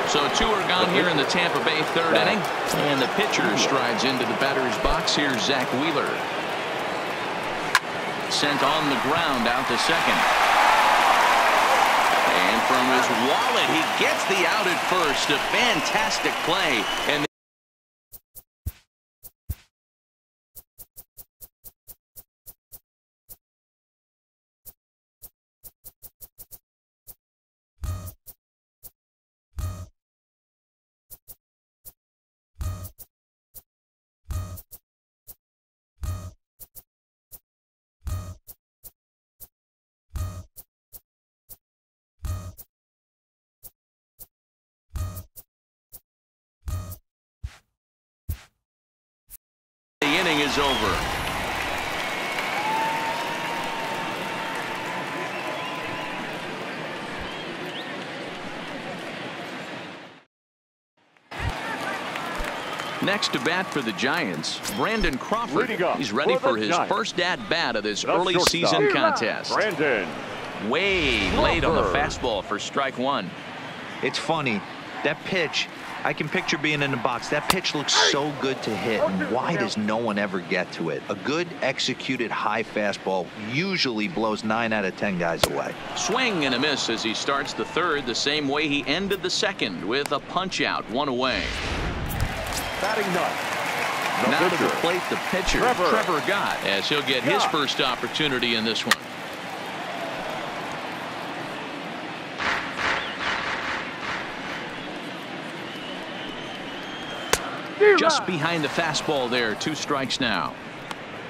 So 2 are gone here in the Tampa Bay third inning. And the pitcher strides into the batter's box. Here's Zach Wheeler. Sent on the ground out to second. And from his wallet, he gets the out at first. A fantastic play. And the inning is over. Next to bat for the Giants, Brandon Crawford. He's ready for his first at-bat of this early season contest. Brandon. Way late on the fastball for strike one. It's funny. That pitch, I can picture being in the box. That pitch looks so good to hit. And why does no one ever get to it? A good executed high fastball usually blows 9 out of 10 guys away. Swing and a miss as he starts the third the same way he ended the second with a punch out, 1 away. Batting ninth. Now to the plate the pitcher, Trevor Gott, as he'll get his first opportunity in this one. Just behind the fastball there, 2 strikes now.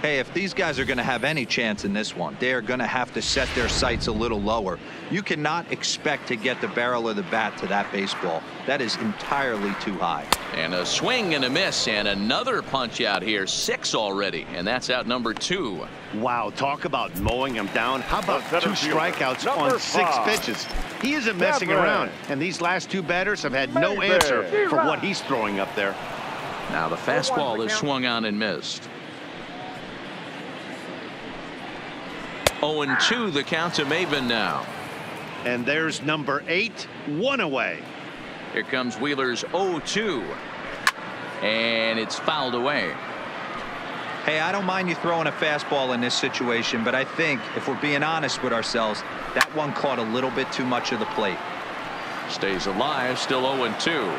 Hey, if these guys are going to have any chance in this one, they are going to have to set their sights a little lower. You cannot expect to get the barrel of the bat to that baseball. That is entirely too high. And a swing and a miss and another punch out here. 6 already, and that's out number 2. Wow, talk about mowing him down. How about 2 strikeouts on 6 pitches? He isn't messing around, and these last 2 batters have had no answer for what he's throwing up there. Now the fastball is swung on and missed. 0-2 the count to Maven now. And there's number 8, 1 away. Here comes Wheeler's 0-2. And it's fouled away. Hey, I don't mind you throwing a fastball in this situation, but I think if we're being honest with ourselves, that one caught a little bit too much of the plate. Stays alive, still 0-2.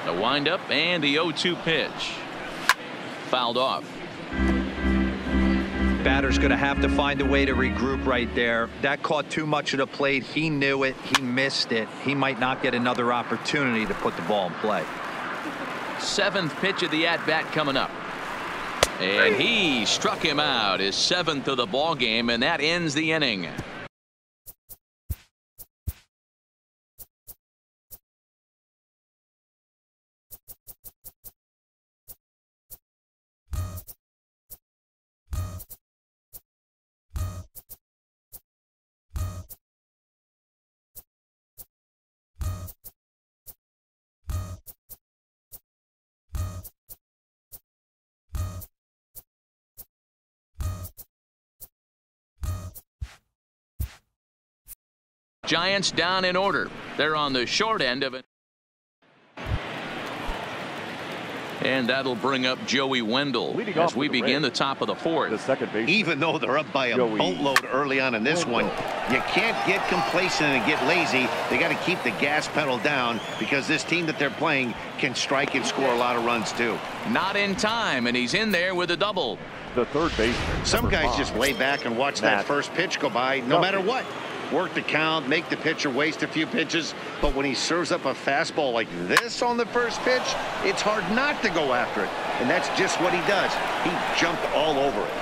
The windup and the 0-2 pitch. Fouled off. Batter's going to have to find a way to regroup right there. That caught too much of the plate. He knew it. He missed it. He might not get another opportunity to put the ball in play. 7th pitch of the at-bat coming up. And he struck him out, his 7th of the ball game, and that ends the inning. Giants down in order. They're on the short end of it. And that'll bring up Joey Wendell as we begin the top of the 4th. Even though they're up by a boatload early on in this one, you can't get complacent and get lazy. They got to keep the gas pedal down because this team that they're playing can strike and score a lot of runs too. Not in time, and he's in there with a double. The third baseman. Some guys just lay back and watch that first pitch go by no matter what. Work the count, make the pitcher waste a few pitches, but when he serves up a fastball like this on the first pitch, it's hard not to go after it, and that's just what he does. He jumped all over it.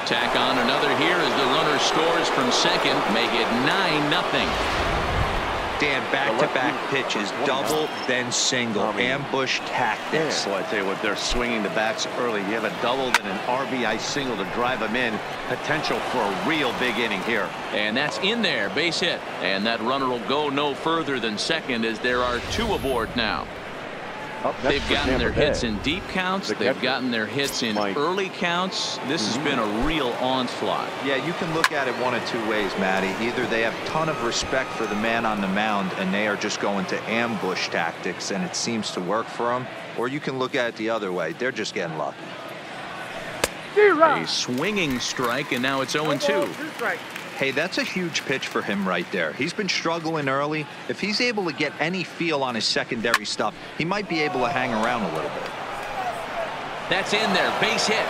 Tack on another here as the runner scores from second, make it 9-0. Dan, back-to-back pitches, double, then single, ambush tactics. So I tell you what, they're swinging the bats early. You have a double, then an RBI single to drive them in. Potential for a real big inning here. And that's in there, base hit. And that runner will go no further than second as there are 2 aboard now. Up next They've for gotten their Tampa hits Bay. in deep counts. The They've catcher, gotten their hits in Mike. early counts. This has been a real onslaught. Yeah, you can look at it one of two ways, Matty. Either they have a ton of respect for the man on the mound and they are just going to ambush tactics and it seems to work for them, or you can look at it the other way. They're just getting lucky. A swinging strike, and now it's 0-2. Hey, that's a huge pitch for him right there. He's been struggling early. If he's able to get any feel on his secondary stuff, he might be able to hang around a little bit. That's in there. Base hit.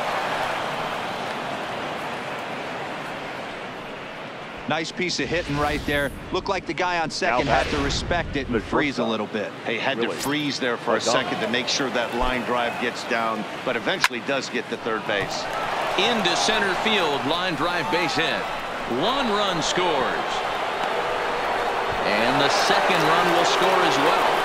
Nice piece of hitting right there. Looked like the guy on second had to respect it and freeze a little bit. He had to freeze there for a second to make sure that line drive gets down, but eventually does get to third base. Into center field. Line drive base hit. 1 run scores. And the second run will score as well.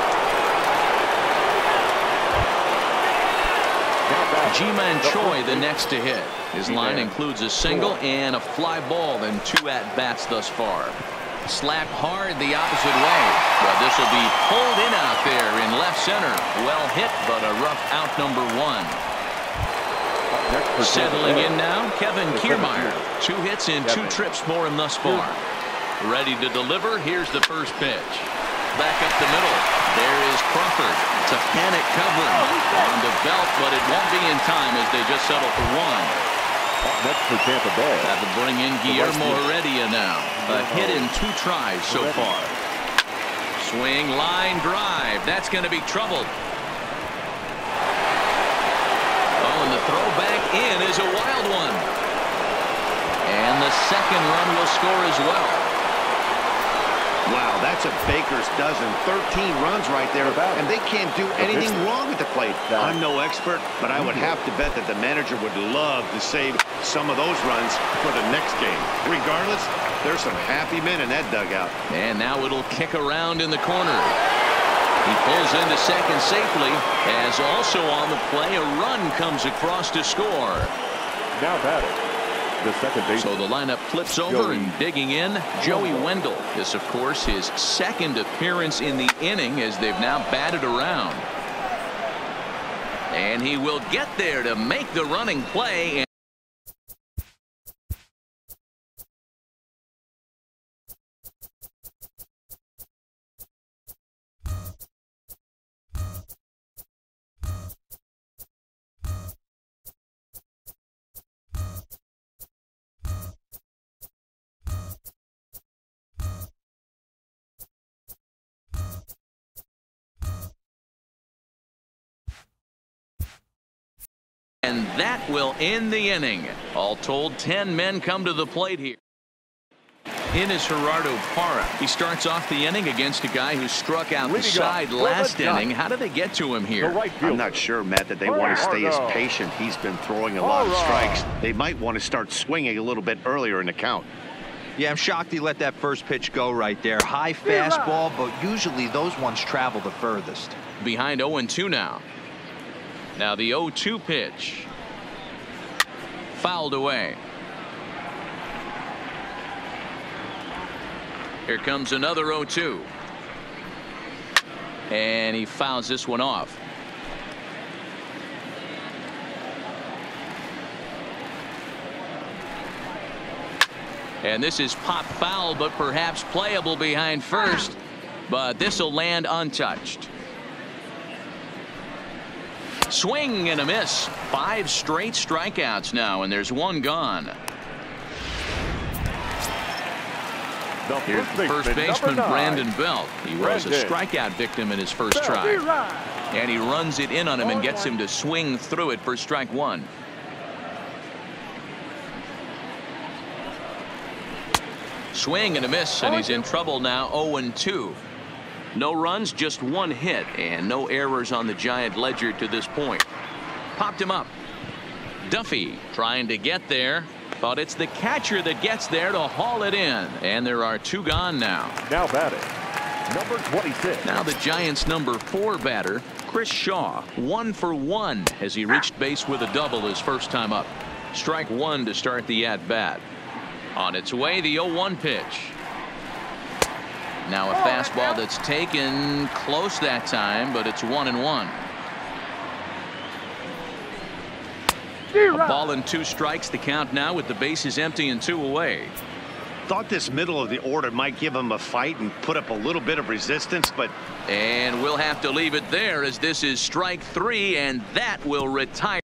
G-Man Choi the next to hit. His line includes a single and a fly ball and 2 at-bats thus far. Slapped hard the opposite way. But this will be pulled in out there in left center. Well hit, but a rough out number 1. Settling in now, Kevin Kiermaier. 2 hits and 2 trips for him thus far. Ready to deliver. Here's the first pitch. Back up the middle. There is Crawford. It's a panic cover on the belt, but it won't be in time as they just settle for 1. Next for Tampa Bay. That'll bring in Guillermo Heredia now. A hit in 2 tries so far. Swing, line drive. That's going to be trouble. Oh, and the throw back in is a wild one. And the second run will score as well. Wow, that's a baker's dozen. 13 runs right there, and they can't do anything wrong at the plate. I'm no expert, but I would have to bet that the manager would love to save some of those runs for the next game. Regardless, there's some happy men in that dugout. And now it'll kick around in the corner. He pulls into second safely, as also on the play, a run comes across to score. Now batting, the second base. So the lineup flips over and digging in, Joey Wendell. This, of course, his second appearance in the inning as they've now batted around. And he will get there to make the running play. And that will end the inning. All told, 10 men come to the plate here. In is Gerardo Parra. He starts off the inning against a guy who struck out the side last inning. How did they get to him here? I'm not sure, Matt, that they want to stay as patient. He's been throwing a lot of strikes. They might want to start swinging a little bit earlier in the count. Yeah, I'm shocked he let that first pitch go right there. High fastball, but usually those ones travel the furthest. Behind 0-2 now. Now the 0-2 pitch. Fouled away. Here comes another 0-2. And he fouls this one off. And this is pop foul, but perhaps playable behind first. But this will land untouched. Swing and a miss. 5 straight strikeouts now, and there's 1 gone. Here's the first baseman, Brandon Belt. He was a strikeout victim in his first try. And he runs it in on him and gets him to swing through it for strike 1. Swing and a miss, and he's in trouble now. 0-2. No runs, just 1 hit, and no errors on the Giant ledger to this point. Popped him up. Duffy trying to get there. But it's the catcher that gets there to haul it in. And there are 2 gone now. Now batting, number 26. Now the Giants' number 4 batter, Chris Shaw. 1 for 1 as he reached base with a double his first time up. Strike 1 to start the at-bat. On its way, the 0-1 pitch. Now a fastball that's taken close that time, but it's 1-1. A ball and 2 strikes, the count now with the bases empty and 2 away. Thought this middle of the order might give him a fight and put up a little bit of resistance, but... And we'll have to leave it there as this is strike 3, and that will retire.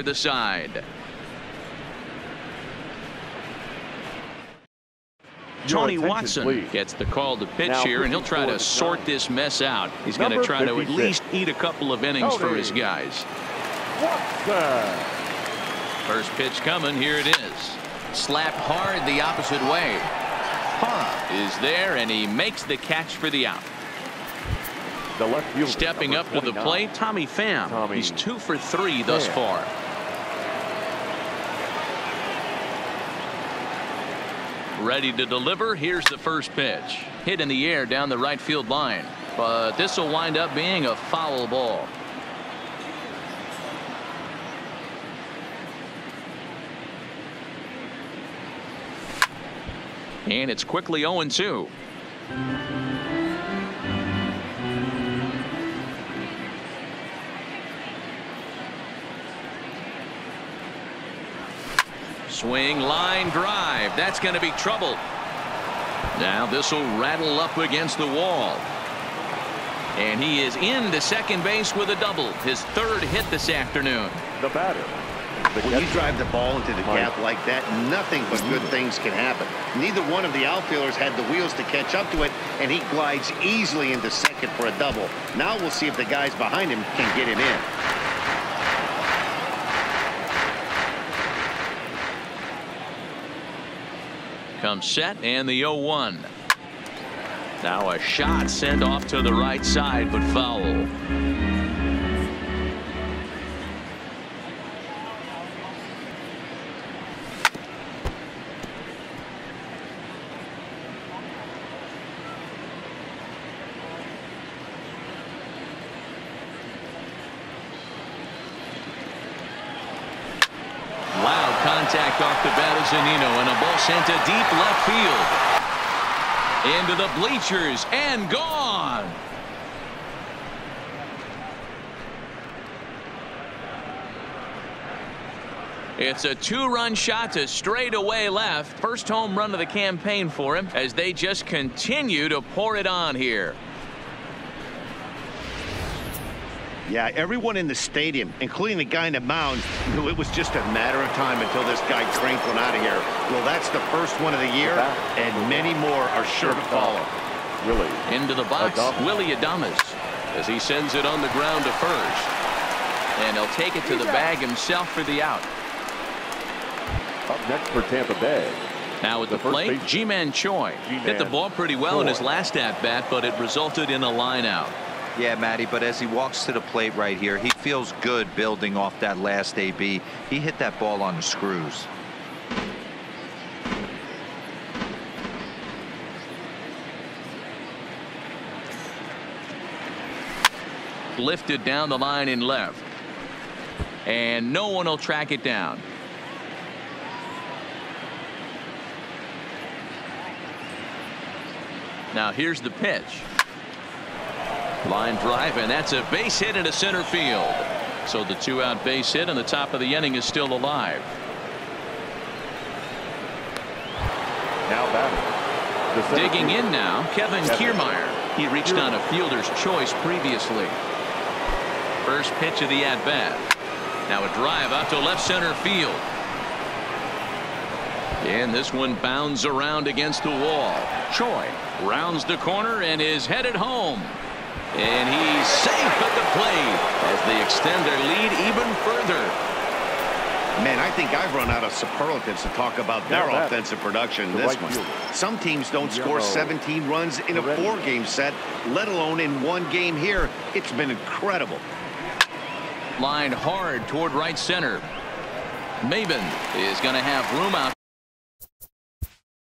The side. Tony Watson gets the call to pitch here, and he'll try to sort this mess out. He's going to try to at least eat a couple of innings for his guys. First pitch coming. Here it is. Slapped hard the opposite way. Hara is there, and he makes the catch for the out. The left fielder, stepping up to the plate, Tommy Pham. He's 2 for 3 thus far. Ready to deliver. Here's the first pitch. Hit in the air down the right field line. But this will wind up being a foul ball. And it's quickly 0-2. Swing, line drive. That's going to be trouble. Now this will rattle up against the wall. And he is into second base with a double. His 3rd hit this afternoon. The batter. When you drive the ball into the gap like that, nothing but good things can happen. Neither one of the outfielders had the wheels to catch up to it, and he glides easily into second for a double. Now we'll see if the guys behind him can get him in. Comes set, and the 0-1. Now a shot sent off to the right side, but foul. Loud contact off the bat of Zunino, and a ball sent to deep left field. Into the bleachers and gone. It's a 2-run shot to straightaway left. First home run of the campaign for him as they just continue to pour it on here. Yeah, everyone in the stadium, including the guy in the mound, knew it was just a matter of time until this guy cranked one out of here. Well, that's the first one of the year, and many more are sure to follow. Really? Into the box, Willie Adames, as he sends it on the ground to first. And he'll take it to the bag himself for the out. Up next for Tampa Bay. Now at the plate, Ji-Man Choi hit the ball pretty well in his last at-bat, but it resulted in a line out. Yeah, Matty, but as he walks to the plate right here, he feels good building off that last AB. He hit that ball on the screws. Lifted down the line in left. And no one will track it down. Now here's the pitch. Line drive, and that's a base hit into center field. So the 2-out base hit on the top of the inning is still alive. Now batting. Digging in now, Kevin Kiermaier. He reached on a fielder's choice previously. First pitch of the at-bat. Now a drive out to left center field. And this one bounds around against the wall. Choi rounds the corner and is headed home. And he's safe at the plate as they extend their lead even further. Man, I think I've run out of superlatives to talk about their offensive production in this one. Some teams don't score 17 runs in a 4-game set, let alone in one game here. It's been incredible. Lined hard toward right center. Maben is going to have room out